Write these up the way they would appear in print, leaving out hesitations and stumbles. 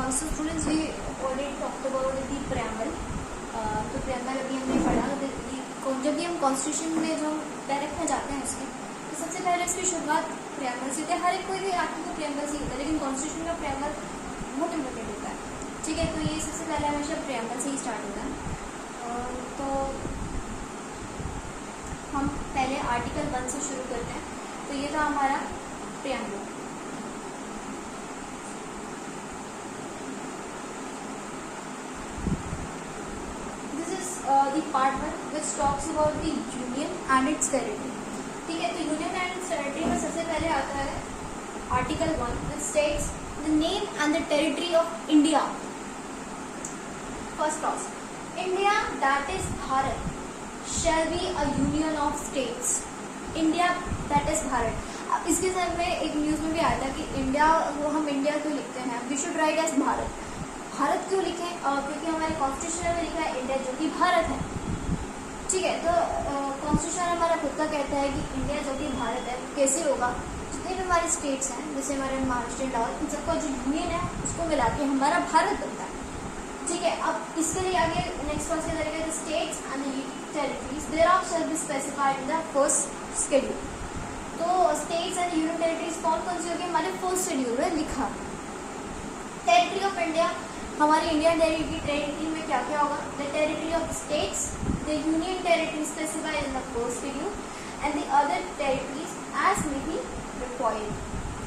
So students, we already talked about the preamble. तो preamble अभी हमने पढ़ा। जब भी हम कॉन्स्टिट्यूशन में जो डायरेक्ट में जाते हैं उसके, तो सबसे पहले इसकी शुरुआत preamble से होती है। हर एक कोई भी आर्टिकल को preamble से होता है, लेकिन कॉन्स्टिट्यूशन का preamble बहुत इम्पोर्टेंट होता है। ठीक है, तो ये सबसे पहले हमेशा preamble से ही स्टार्ट होता है। तो हम पहले आर्टिकल 1 से शुरू करते हैं। तो ये था हमारा preamble। The part 1 which talks about the union and its territory। ठीक है, तो यूनियन एंड इट्स टेरिटरी में सबसे पहले आता है article 1 which states the name and the territory of India। First clause, India that is Bharat shall be a union of states। India that is Bharat। अब इसके समय में एक न्यूज में भी आया था कि इंडिया, वो हम इंडिया क्यों लिखते हैं, we should write as Bharat. Bharat क्यों लिखें? क्योंकि हमारे कॉन्स्टिट्यूशन में लिखा है इंडिया जो कि भारत है। ठीक है, तो कॉन्स्टिट्यूशन हमारा खुद का कहता है कि इंडिया जो कि भारत है। कैसे होगा? जितने भी हमारे स्टेट्स हैं, जैसे हमारे महाराष्ट्र लाहौर, इन सबका जो यूनियन है उसको मिला के हमारा भारत बनता है। ठीक है, अब इसके लिए आगे नेक्स्ट क्लास के तरीके states and territories there are shall be specified in the first schedule. तो स्टेट्स एंड यूनियन टेरिटरीज कौन कौन सी होगी? हमारे फर्स्ट शेड्यूल में लिखा। टेरिटरी ऑफ इंडिया, हमारी इंडियन टेरिटरी में क्या क्या होगा? The territory of states, the union territory specified in the first schedule and the other territories as may be required.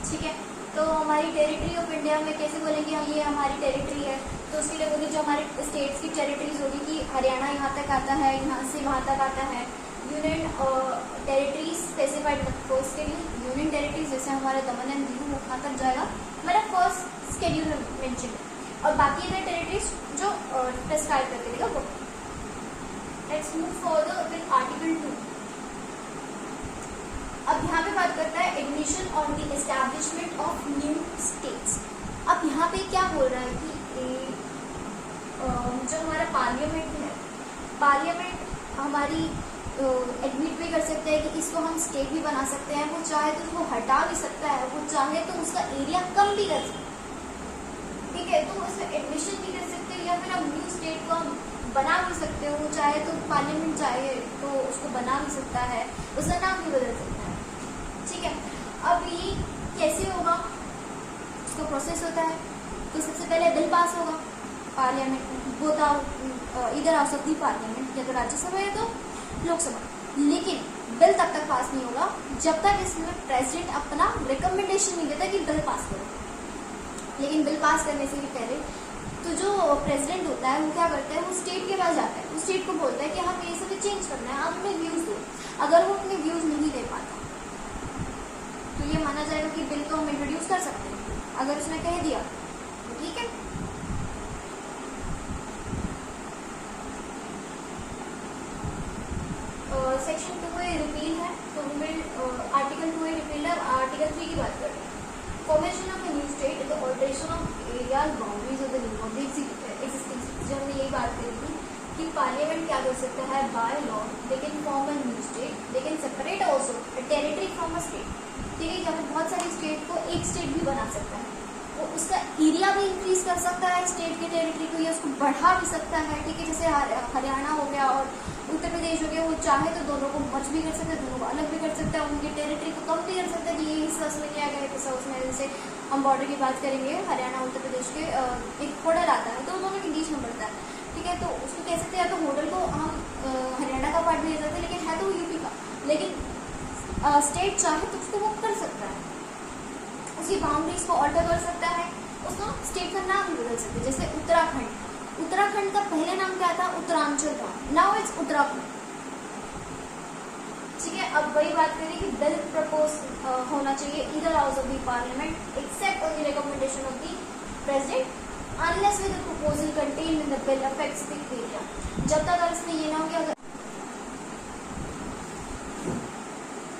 ठीक है, तो हमारी टेरिटरी ऑफ इंडिया में कैसे बोलेंगे हम ये हमारी टेरिटरी है? तो उसके लिए बोलिए जो हमारे स्टेट्स की टेरिटरीज होगी कि हरियाणा यहाँ तक आता है, यहाँ से वहाँ तक आता है। Union territories specified in the first schedule, union territories जैसे हमारे दमन एंड दीव वहाँ तक जाएगा, हमारा फर्स्ट शेड्यूल में मेंशन है। और बाकी इधर टेरिटरीज जो प्रेस्क्राइब करके देगा वो। Let's move further with article 2। अब यहाँ पे बात करता है admission on the establishment of new states. अब यहाँ पे क्या बोल रहा है कि जो हमारा पार्लियामेंट है, पार्लियामेंट हमारी एडमिट भी कर सकते हैं कि इसको हम स्टेट भी बना सकते हैं। वो चाहे तो उसको हटा भी सकता है, वो चाहे तो उसका एरिया कम भी कर सकता है। ठीक है, तो उसमें एडमिशन भी कर सकते हो या फिर आप न्यू स्टेट को बना भी सकते हो। चाहे तो पार्लियामेंट चाहे तो उसको बना भी सकता है, उसका नाम भी बदल सकता है। ठीक है, अब ये कैसे होगा? उसका प्रोसेस होता है। तो सबसे पहले बिल पास होगा पार्लियामेंट में, वो था इधर आ सकती पार्लियामेंट या तो राज्यसभा या तो लोकसभा, लेकिन बिल तब तक पास नहीं होगा जब तक इसमें प्रेसिडेंट अपना रिकमेंडेशन नहीं देता कि बिल पास करो। लेकिन बिल पास करने से भी पहले तो जो प्रेसिडेंट होता है वो क्या करता है, वो स्टेट के पास जाता है, वो स्टेट को बोलता है कि हम ये सब चेंज करना है, आप अपने व्यूज दो। अगर वो अपने व्यूज नहीं दे पाता तो ये माना जाएगा कि बिल को हम इंट्रोड्यूस कर सकते हैं, अगर उसने कह दिया तो ठीक है। सेक्शन 2 रिपील है, तो आर्टिकल 2 रिपील है। आर्टिकल 3 की बात करते हैं। Formation of the new state is the alteration of area boundaries of the existing. जब हमने यही बात करी थी कि पार्लियामेंट क्या कर सकता है, by law they can form a new state, they can separate also a territory from a state. ठीक है, जब बहुत सारी स्टेट को एक स्टेट भी बना सकता है, वो उसका एरिया भी इंक्रीज कर सकता है स्टेट के टेरिटरी को, या उसको बढ़ा भी सकता है। ठीक है, जैसे हरियाणा हो गया और उत्तर प्रदेश हो गया, वो चाहे तो दोनों को मर्ज भी कर सकता है, दोनों को अलग भी कर सकता है, उनकी टेरिटरी को कम भी कर सकता है कि ये हिस्सा उसमें नहीं आएगा, हिस्सा उसमें। जैसे हम बॉर्डर की बात करेंगे, हरियाणा उत्तर प्रदेश के एक होटल आता है तो दोनों के बीच में पड़ता है। ठीक है, तो उसको कह सकते हैं या तो होटल को हम हरियाणा का पार्ट भी दे सकते हैं, लेकिन है तो यूपी का, लेकिन स्टेट चाहे तो उसको वो कर सकता है, उसकी बाउंड्रीज को ऑल्टर कर सकता है, उसको स्टेट का नाम भी बदल सकते हैं। जैसे उत्तराखंड, उत्तराखंड का पहले नाम क्या था? उत्तरांचल था, नाउ इट्स उत्तराखंड। ठीक है, अब वही बात करें कि बिल प्रपोज होना चाहिए either house of the parliament except on the recommendation of the president unless with the proposal contained in the bill affects the area. जब तक अगर इसमें ये ना हो गया,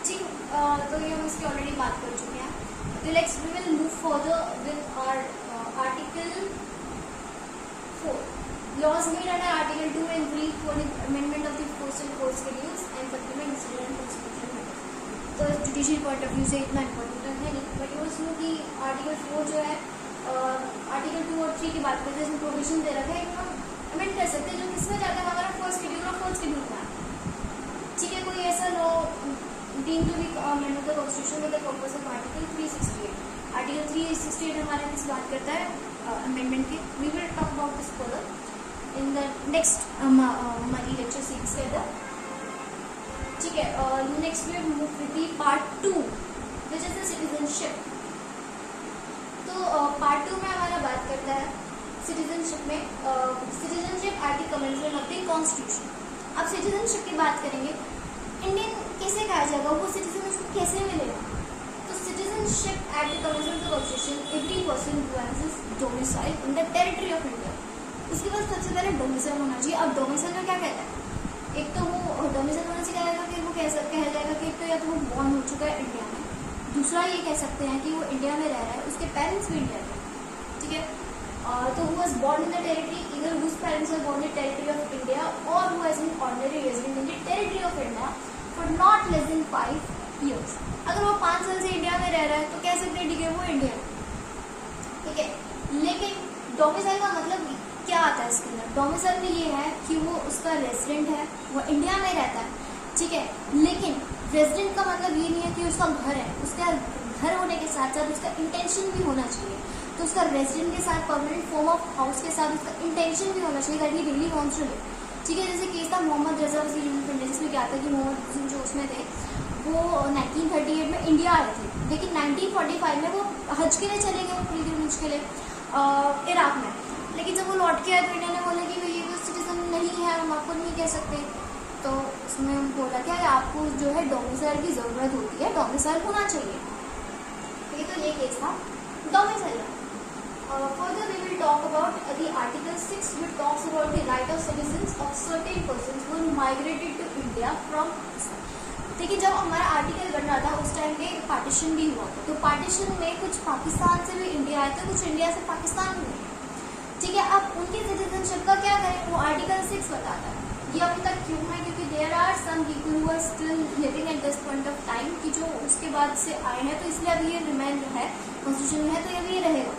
ठीक, तो ये हम इसकी ऑलरेडी बात कर चुके हैं। तो let's we will move further with our article 4। Laws made under Article 2 and 3 for the amendment of the postal code schedules and supplement decision and constitution। तो जुडिशियल पॉइंट ऑफ व्यू से इतना important है नहीं, but ये उसमें कि article 4 जो है आर्टिकल 2 और 3 की बात करते हैं, इसमें प्रोविजन दे रखा है कि हम अमेंड कर सकते हैं जो किसमें जाता है हमारा फर्स्ट शेड्यूल और फोर्थ शेड्यूल में। ठीक है, कोई ऐसा law deemed to be amend the constitution with the purpose of article 368। Article 368 हमारे किस बात करता है अमेंडमेंट की। We will talk about this further in the next हमारी लेक्चर सीरीज के अंदर। ठीक है, next we move with the part 2 which is the citizenship. तो पार्ट 2 में हमारा बात करता है सिटीजनशिप में citizenship at the commencement of the constitution. अब सिटीजनशिप की बात करेंगे, इंडियन कैसे कहा जाएगा, वो सिटीजनशिप कैसे मिलेगा। तो citizenship at the commencement of the constitution every person who has his domicile in the territory of India. उसके बाद सबसे पहले डोमिसाइल होना चाहिए। अब डोमिसाइल में क्या कहता है, एक तो वो डोमिसाइल होना चाहिए कि वो कह जाएगा कि एक तो या तो वो बॉर्न हो चुका है इंडिया में, दूसरा ये कह सकते हैं कि वो इंडिया में रह रहा है, उसके पेरेंट्स भी इंडिया के। ठीक है, तो who was born in the territory, either whose parents were born in the territory of India or who has been ordinary resident in the territory of India for not less than 5 years। अगर वो 5 साल से India में रह रहा है तो कह सकते हैं ठीक है वो इंडिया है। ठीक है, लेकिन डोमिसाइल का मतलब क्या आता है इसके अंदर। डोमिसाइल में ये है कि वो उसका रेजिडेंट है, वो इंडिया में रहता है। ठीक है, लेकिन रेजिडेंट का मतलब ये नहीं है कि उसका घर है, उसका घर होने के साथ साथ उसका इंटेंशन भी होना चाहिए। तो उसका रेजिडेंट के साथ परमानेंट फॉर्म ऑफ हाउस के साथ उसका इंटेंशन भी होना चाहिए that he really wants to live. ठीक है, जैसे केस था मोहम्मद रजा वजीर इंडिया, जिसमें क्या था कि मोहम्मद जो उसमें थे वो 1938 में इंडिया आए थे, लेकिन 1945 में वो हज के लिए चले गए, पिलग्रिमेज के लिए इराक में। लेकिन जब वो लौट के आए तो इंडिया ने बोला कि भाई ये सिटीजन नहीं है, हम आपको नहीं कह सकते। तो उसमें बोला क्या आपको जो है डोमिसाइल की ज़रूरत होती है, डोमिसाइल होना चाहिए। ठीक है, तो ये केस था domicile. Further we will talk about the Article 6 which talks about the right of citizens of certain persons who migrated to India from Pakistan। देखिए, जब हमारा आर्टिकल बन रहा था उस टाइम पे पार्टीशन भी हुआ था, तो पार्टीशन में कुछ पाकिस्तान से भी इंडिया आए थे, कुछ इंडिया से पाकिस्तान में। ठीक है, अब उनकी सिटीजनशिप का क्या करें, वो आर्टिकल 6 बताता है। ये अभी तक क्यों है, क्योंकि there are some people who are still living at this point of time कि जो उसके बाद से आए हैं, तो इसलिए अभी ये रिमेन है कॉन्स्टिट्यूशन में है, तो अभी ये रहेगा।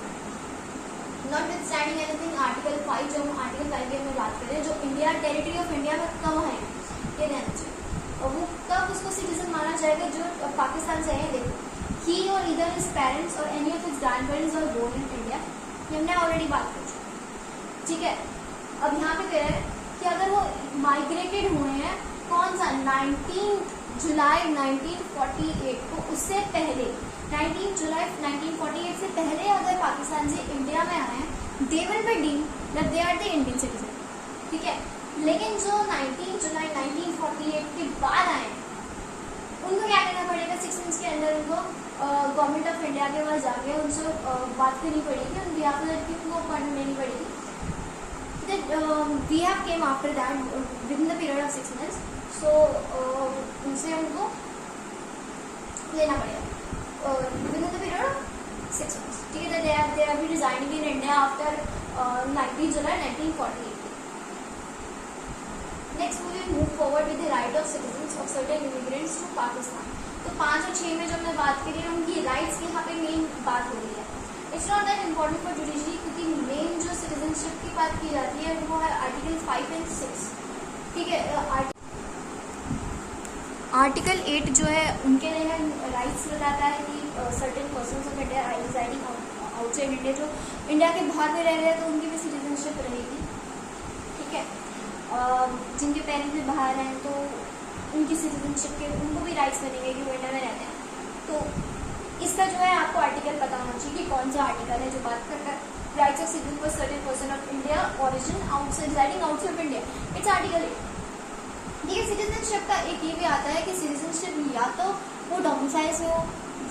नॉटविथस्टैंडिंग एनीथिंग आर्टिकल 5, जो हम आर्टिकल 5 की बात करें, जो इंडिया टेरिटरी ऑफ इंडिया में कब है ये रहना चाहिए, और वो कब उसको सिटीजन माना जाएगा जो पाकिस्तान से है। देखो, ही और इधर हिज पेरेंट्स और any of his grandparents are born in India, ये हमने ऑलरेडी बात कर चुकी। ठीक है, अब यहाँ पे कह रहे हैं कि अगर वो माइग्रेटेड हुए हैं कौन सा 19 जुलाई 1948 को, उससे पहले 19 जुलाई 1948 से पहले अगर पाकिस्तान से इंडिया में आए हैं, they will be deemed that they are the Indian citizen. ठीक है, लेकिन जो 19 जुलाई 1948 के बाद आए हैं उनको क्या करना पड़ेगा, 6 मंथ्स के अंदर उनको गवर्नमेंट ऑफ इंडिया के पास जाके उनसे बात करनी पड़ेगी, उनकी उनको अपॉइंटमेंट लेनी पड़ेगी। We have came after that within the period of 6 months, so उनसे उनको लेना पड़ेगा within the period of 6 months। ठीक है, they are be resigning in India after 19 July 1948। Next we will move forward with the right of citizens of certain immigrants to Pakistan। तो 5 और 6 में जब मैं बात करी उनकी राइट्स की यहाँ पे मेन बात हो रही है। It's not that important for judiciary, क्योंकि मेन जो सिटीजनशिप की बात की जाती है वो है आर्टिकल 5 और 6। ठीक है, आर्टिकल 8 जो है उनके लिए राइट्स बताता है कि certain persons of India residing outside India, जो इंडिया के बाहर में रह रहे हैं तो उनकी भी सिटीजनशिप रहेगी। ठीक है, जिनके पेरेंट्स भी बाहर हैं तो उनकी सिटीजनशिप के उनको भी राइट्स बनेंगे कि वो इंडिया में रहते हैं। तो इसका जो है आपको आर्टिकल पता होना चाहिए कि कौन सा आर्टिकल है जो बात करता है rights of citizen for certain person of India origin outside residing outside India. It's article 8। देखिए, सिटीजनशिप का एक ये भी आता है कि सिटीजनशिप या तो वो डोमिसाइल से हो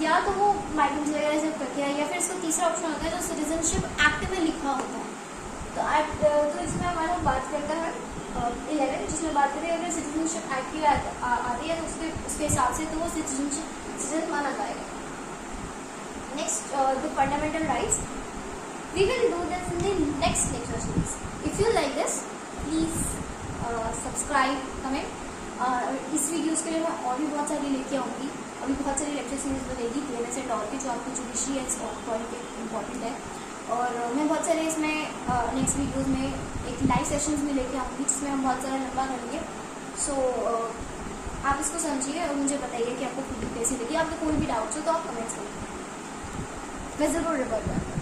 या तो वो माइग्रेंट्स वगैरह से करके है, या फिर इसका तीसरा ऑप्शन होता है जो सिटीजनशिप एक्ट में लिखा होता है। तो इसमें हमारा बात करता है 11, जिसमें बात करें अगर सिटीजनशिप एक्ट की आती है तो उसके हिसाब से तो वो सिटीजन माना जाएगा। Next, the fundamental rights, we will do this in the next lecture series. If you like this please subscribe, comment. इस वीडियोस के लिए मैं और भी बहुत सारी लेके आऊँगी, अभी बहुत सारी लेक्चर सीरीज बनेगी DNS एंड और की जो आपको जुडिशरी एंड स्टॉक के इम्पॉर्टेंट है। सारे इसमें नेक्स्ट वीडियोज़ में एक लाइव सेशंस में लेके आऊँगी जिसमें हम बहुत सारा लंबा करेंगे। सो आप इसको समझिए और मुझे बताइए कि आपको वीडियो कैसी लगी। आपको कोई भी डाउट्स हो तो आप कमेंट्स करिए, मैं ज़रूर रिप्लाई करूँगा।